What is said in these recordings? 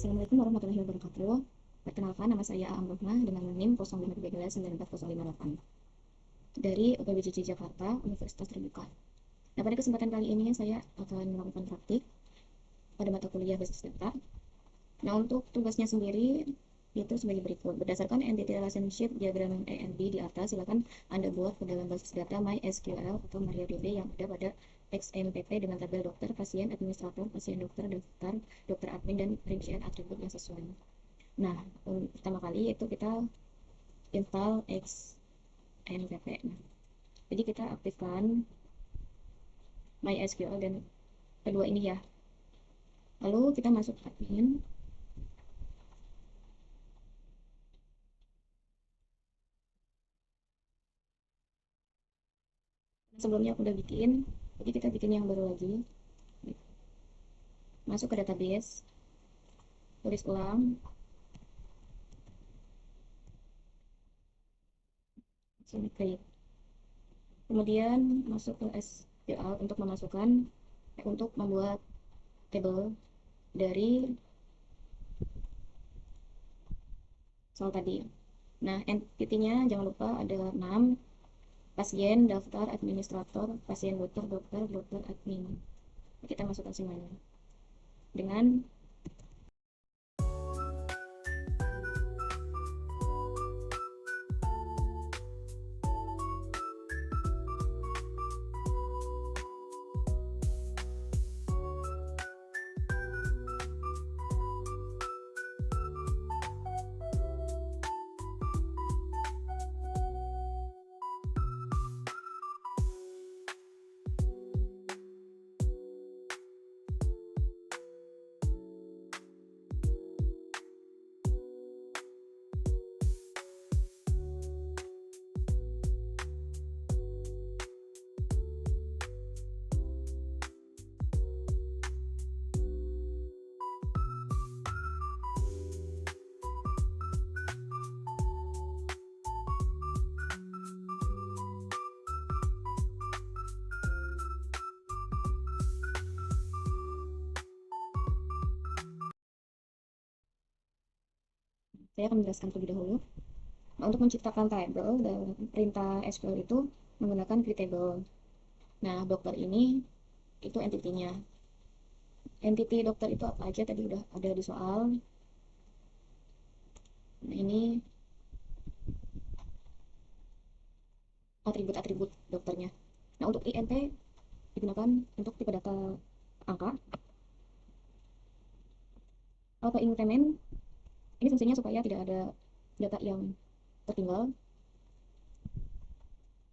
Assalamualaikum warahmatullahi wabarakatuh. Perkenalkan, nama saya Aam Rohmah dengan NIM 05139448 dari UPBJJ Jakarta, Universitas Terbuka. Nah, pada kesempatan kali ini saya akan melakukan praktik pada mata kuliah basis data. Nah, untuk tugasnya sendiri itu sebagai berikut. Berdasarkan entity relationship diagram ENB di atas, silakan Anda buat ke dalam basis data MySQL atau MariaDB yang ada pada XMPP dengan tabel dokter, pasien, administrator, pasien dokter, daftar, dokter admin, dan rincian atribut yang sesuai. Nah, pertama kali itu kita install XMPP. Nah, jadi kita aktifkan MySQL dan kedua ini ya. Lalu kita masuk admin. Sebelumnya aku udah bikin, jadi kita bikin yang baru lagi. Masuk ke database, tulis ulang, sini create. Kemudian masuk ke SQL untuk membuat table dari soal tadi. Nah, entity-nya jangan lupa ada 6, pasien, daftar, administrator, pasien dokter, dokter admin. Kita masukkan semuanya dengan saya akan menjelaskan terlebih dahulu. Nah, untuk menciptakan table dan perintah SQL itu menggunakan create table. Nah, dokter ini itu entity-nya. Entity dokter itu apa aja tadi udah ada di soal. Nah, ini atribut-atribut dokternya. Nah, untuk INT digunakan untuk tipe data angka. Auto increment ini fungsinya supaya tidak ada data yang tertinggal.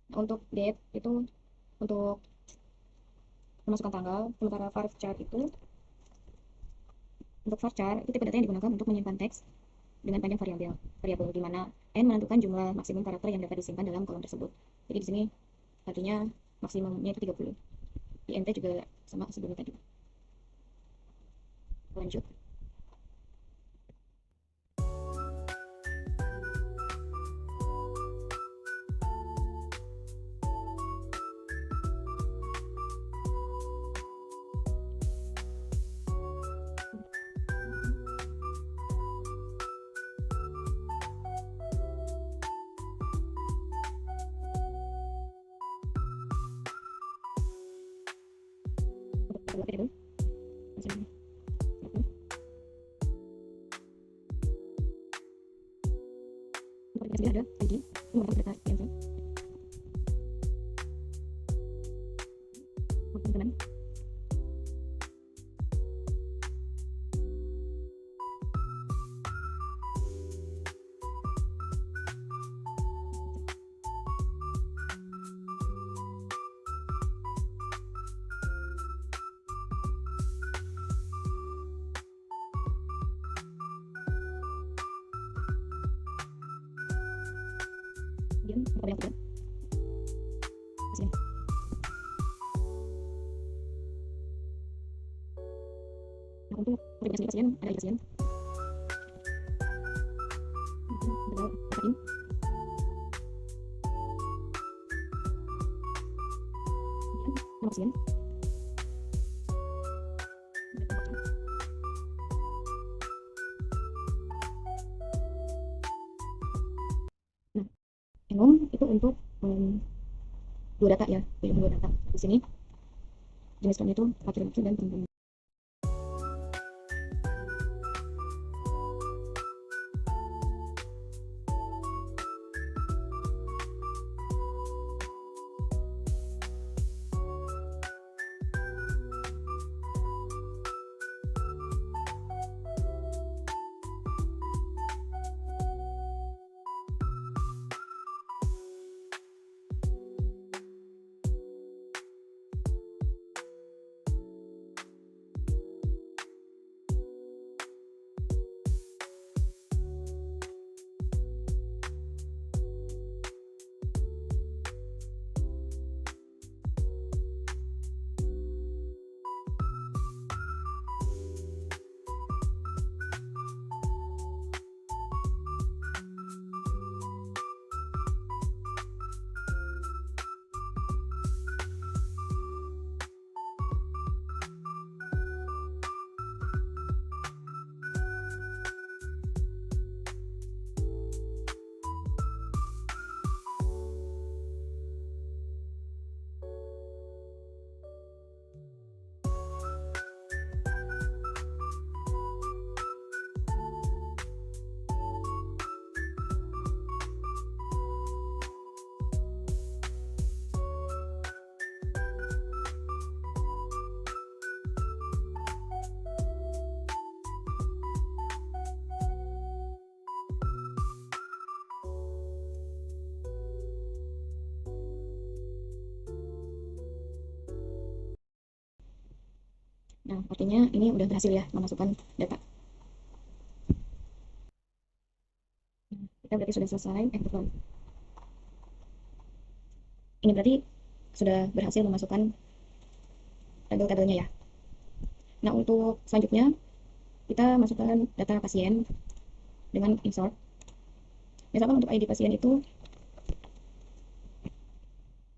Nah, untuk date itu untuk memasukkan tanggal. Sementara varchar itu untuk varchar itu tipe data yang digunakan untuk menyimpan teks dengan panjang variabel di mana n menentukan jumlah maksimum karakter yang dapat disimpan dalam kolom tersebut. Jadi di sini artinya maksimumnya itu 30. INT juga sama sebelumnya tadi. Lanjut. Untuk variabel untuk ada ID menggunakan data INT. Teman-teman. Kemudian kepada yang kedua. Sini. Nah, untuk kurikulum pasien ada pasien. Betul, ini. Nama pasien. untuk dua data ya, dua data di sini jenis kelamin itu laki-laki dan perempuan. Nah, artinya ini udah berhasil ya memasukkan data. Nah, kita berarti sudah selesai. Betul. Ini berarti sudah berhasil memasukkan tabel-tabelnya ya. Nah, untuk selanjutnya kita masukkan data pasien dengan insert. Misalkan untuk ID pasien itu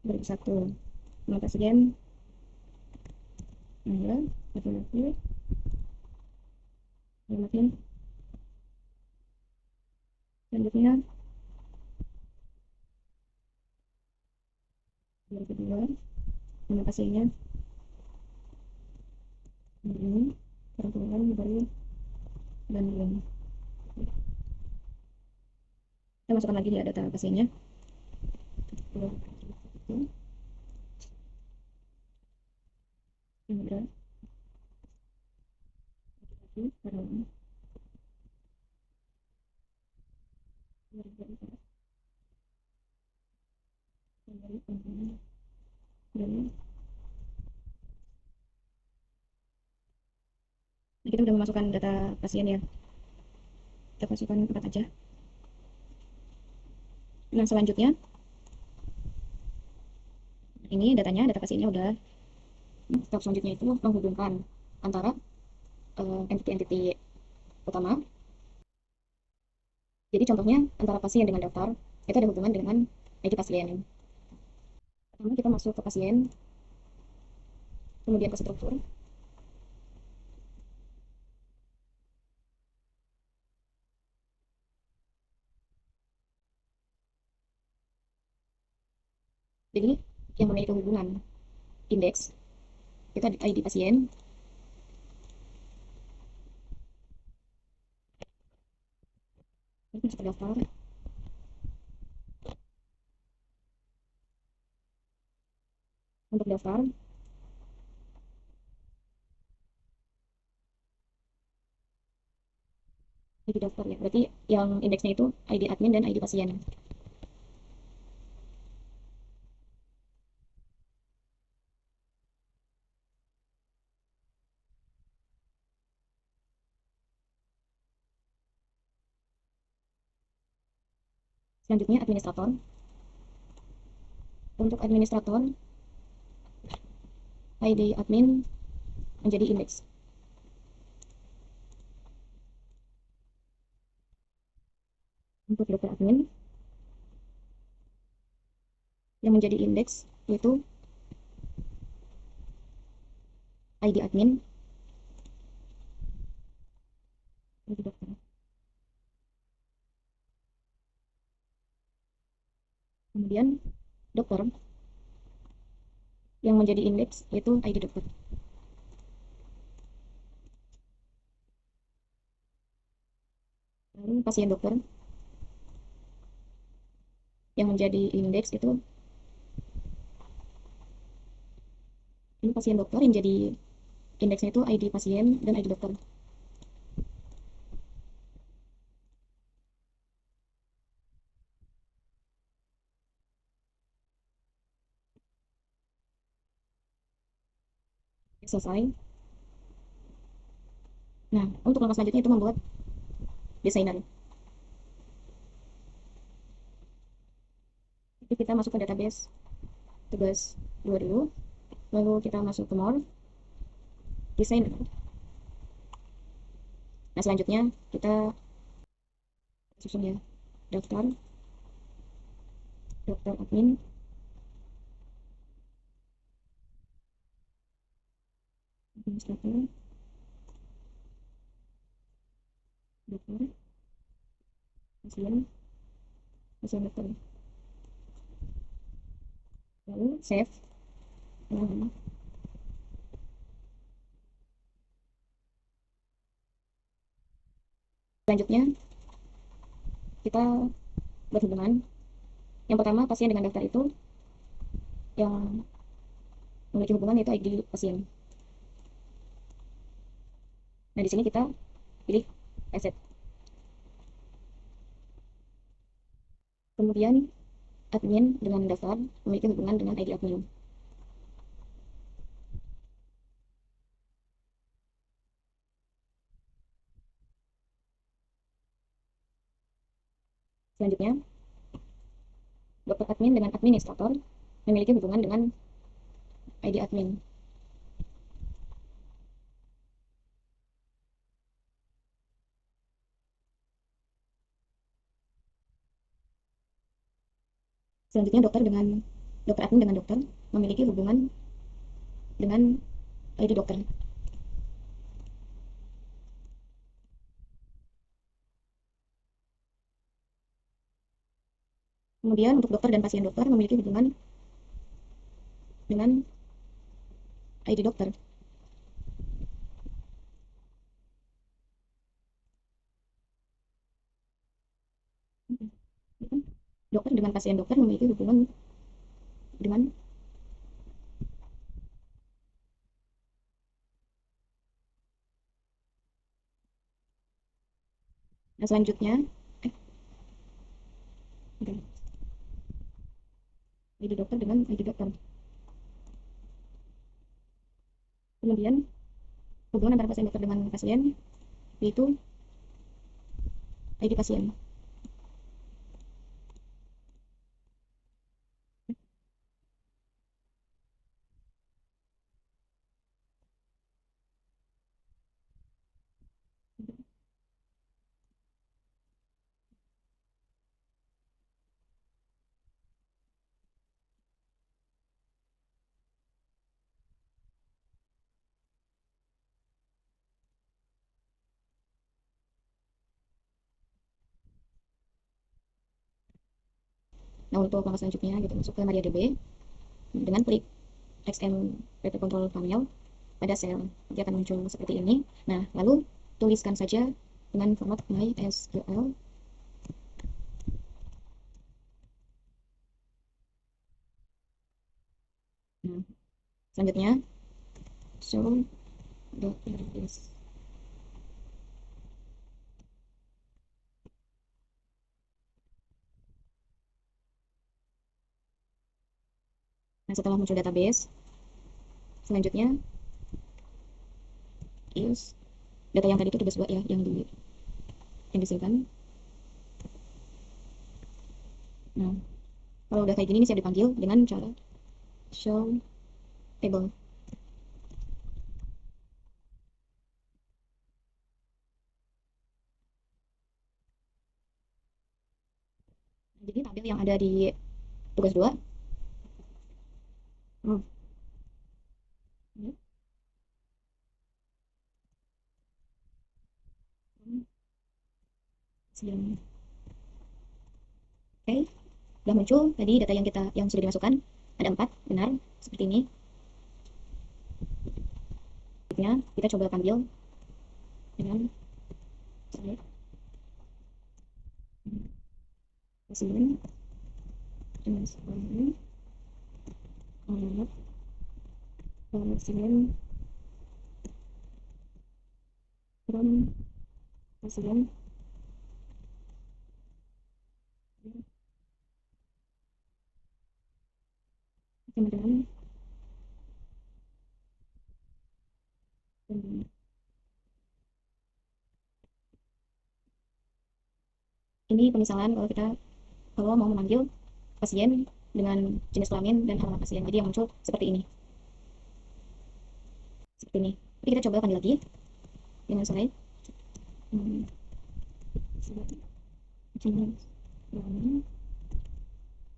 2001, nama pasien adalah laki-laki, alamatnya, selanjutnya 2002, nama pasiennya ini perempuan baru Bandung. Kita masukkan lagi ya data pasiennya. Ini ada laki-laki pada umum 2004 dari perempuan dari. Nah, kita udah memasukkan data pasien ya. Kita masukkan 4 aja. Nah, selanjutnya ini datanya, data pasiennya udah. Step selanjutnya itu menghubungkan antara entity-entity utama. Jadi contohnya antara pasien dengan daftar itu ada hubungan dengan ID pasien. Pertama kita masuk ke pasien, kemudian ke struktur. Jadi yang memiliki hubungan indeks itu ada ID pasien. Ini masuk ke daftar. Untuk daftar ID daftar ya. Berarti yang indeksnya itu ID admin dan ID pasien. Selanjutnya administrator. Untuk administrator ID admin menjadi indeks. Untuk dokter admin yang menjadi indeks yaitu ID admin ID dokter. Kemudian dokter yang menjadi indeks yaitu ID dokter. Lalu pasien dokter yang menjadi indeks itu, ini pasien dokter yang jadi indeksnya itu ID pasien dan ID dokter. Selesai. Nah, untuk langkah selanjutnya itu membuat desainer. Jadi kita masuk ke database tugas 2 dulu, lalu kita masuk ke more, desainer. Nah, selanjutnya kita susun ya, daftar, daftar admin, administrator, dokter, pasien, pasien dokter. Lalu save. Nah, selanjutnya kita berhubungan. Yang pertama, pasien dengan daftar itu yang memiliki hubungan yaitu ID pasien. Nah, di sini kita pilih asset. Kemudian admin dengan daftar memiliki hubungan dengan ID admin. Selanjutnya, dokter admin dengan administrator memiliki hubungan dengan ID admin. Selanjutnya, dokter admin dengan dokter memiliki hubungan dengan ID dokter. Kemudian untuk dokter dan pasien dokter memiliki hubungan dengan ID dokter. Dokter dengan pasien dokter memiliki hubungan dengan. Nah, selanjutnya ID dokter dengan ID dokter. Kemudian hubungan antara pasien dokter dengan pasien yaitu ID pasien. Nah, untuk langkah selanjutnya kita masuk ke MariaDB dengan klik XMPP Control Panel pada sel. Nanti akan muncul seperti ini. Nah, lalu tuliskan saja dengan format MySQL. Nah, selanjutnya show database. Nah, setelah muncul database, selanjutnya use data yang tadi itu tugas 2 ya, yang disimpan. Nah, kalau udah kayak gini ini siap dipanggil dengan cara show table. Jadi tabel yang ada di tugas 2. Hmm. Oke. Sudah muncul tadi data yang sudah dimasukkan, ada 4, benar, seperti ini. Kita coba panggil dengan saya pasien transparan alamat pasien from pasien teman-teman. Ini pemisalan kalau mau memanggil pasien dengan jenis kelamin dan alamat pasien, jadi yang muncul seperti ini. Jadi kita coba panggil lagi dengan saya jenis kelamin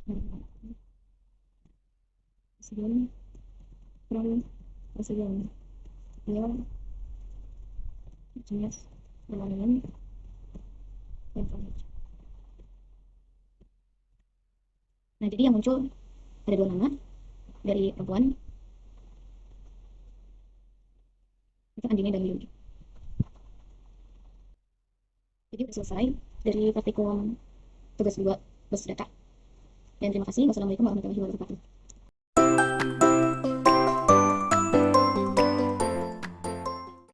dan pasien from pasien dia jenis kelamin dan alamat. Nah, jadi yang muncul ada 2 nama dari perempuan, itu Andini dan Yudi. Jadi sudah selesai dari praktikum tugas 2 bus data. Dan terima kasih. Wassalamualaikum warahmatullahi wabarakatuh.